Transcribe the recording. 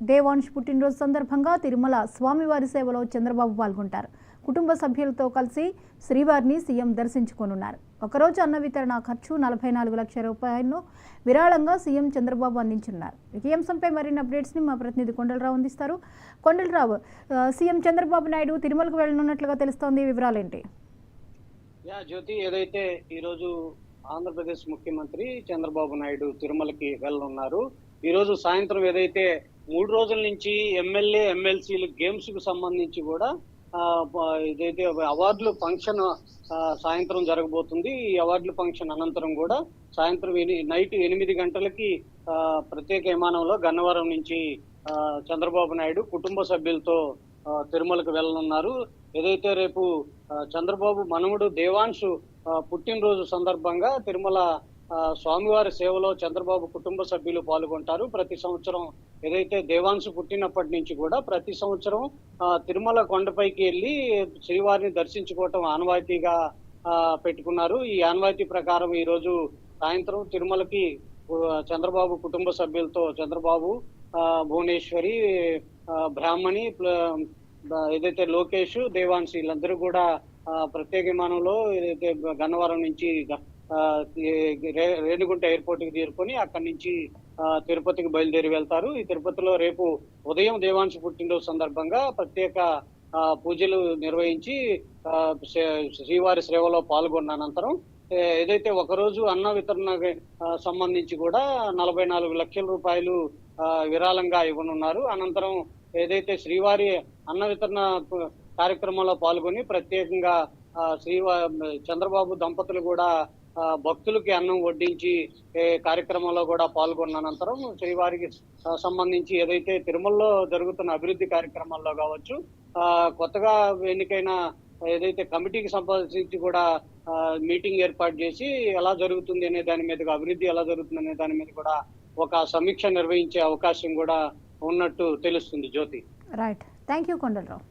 దేవాంశ్ పుట్టినరోజు సందర్భంగా తిరుమల స్వామివారి సేవలో చంద్రబాబు పాల్గొంటారు. కుటుంబ సభ్యులతో కలిసి శ్రీవారిని సీఎం దర్శించుకోనున్నారు. ఒకరోజు అన్న వితరణ ఖర్చు 44 లక్షల రూపాయలను విరాళంగా సీఎం చంద్రబాబు అందించున్నారు. ఈ అంశంపై మరిన్ని అప్డేట్స్ని మా ప్రతినిధి కొండలరావు అందిస్తారు. కొండలరావు, సీఎం చంద్రబాబు నాయుడు తిరుమలకు వెళ్లనున్నట్లుగా తెలుస్తోంది, వివరాలేంటి? జ్యోతి, ఏదైతే ఈరోజు ఆంధ్రప్రదేశ్ ముఖ్యమంత్రి చంద్రబాబు నాయుడు తిరుమలకి వెళ్ళనున్నారు. ఈ రోజు సాయంత్రం ఏదైతే 3 రోజుల నుంచి ఎమ్మెల్యే ఎమ్మెల్సీలు గేమ్స్ కు సంబంధించి కూడా ఏదైతే అవార్డులు ఫంక్షన్ సాయంత్రం జరగబోతుంది. ఈ అవార్డుల ఫంక్షన్ అనంతరం కూడా సాయంత్రం నైట్ 8 గంటలకి ప్రత్యేక విమానంలో గన్నవరం నుంచి చంద్రబాబు నాయుడు కుటుంబ సభ్యులతో తిరుమలకు వెళ్ళనున్నారు. ఏదైతే రేపు చంద్రబాబు మనవడు దేవాంశు పుట్టినరోజు సందర్భంగా తిరుమల స్వామివారి సేవలో చంద్రబాబు కుటుంబ సభ్యులు పాల్గొంటారు. ప్రతి సంవత్సరం ఏదైతే దేవాంశు పుట్టినప్పటి నుంచి కూడా ప్రతి సంవత్సరం తిరుమల కొండపైకి వెళ్ళి శ్రీవారిని దర్శించుకోవటం ఆనవాయితీగా పెట్టుకున్నారు. ఈ ఆనవాయితీ ప్రకారం ఈ రోజు సాయంత్రం తిరుమలకి చంద్రబాబు కుటుంబ సభ్యులతో చంద్రబాబు, భువనేశ్వరి, బ్రాహ్మణి, ఏదైతే లోకేష్, దేవాంశ్ వీళ్ళందరూ కూడా ప్రత్యేక విమానంలో ఏదైతే గన్నవరం నుంచి రేణిగుంట ఎయిర్పోర్ట్ కి చేరుకొని అక్కడి నుంచి తిరుపతికి బయలుదేరి వెళ్తారు. ఈ తిరుపతిలో రేపు ఉదయం దేవాంశ్ పుట్టినరోజు సందర్భంగా ప్రత్యేక పూజలు నిర్వహించి శ్రీవారి సేవలో పాల్గొన్న అనంతరం ఏదైతే ఒకరోజు అన్న వితరణ సంబంధించి కూడా 44 లక్షల రూపాయలు విరాళంగా ఇవ్వనున్నారు. అనంతరం ఏదైతే శ్రీవారి అన్న వితరణ కార్యక్రమంలో పాల్గొని ప్రత్యేకంగా చంద్రబాబు దంపతులు కూడా భక్తులకి అన్నం వడ్డించి కార్యక్రమంలో కూడా పాల్గొన్న అనంతరం శ్రీవారికి సంబంధించి ఏదైతే తిరుమలలో జరుగుతున్న అభివృద్ధి కార్యక్రమాల్లో కావచ్చు, కొత్తగా ఎన్నికైన ఏదైతే కమిటీకి సంబంధించి కూడా మీటింగ్ ఏర్పాటు చేసి ఎలా జరుగుతుంది అనే దాని మీద, అభివృద్ధి ఎలా జరుగుతుంది అనే దాని మీద కూడా ఒక సమీక్ష నిర్వహించే అవకాశం కూడా ఉన్నట్టు తెలుస్తుంది. జ్యోతి, రైట్, థ్యాంక్ యూ కొండలరావు.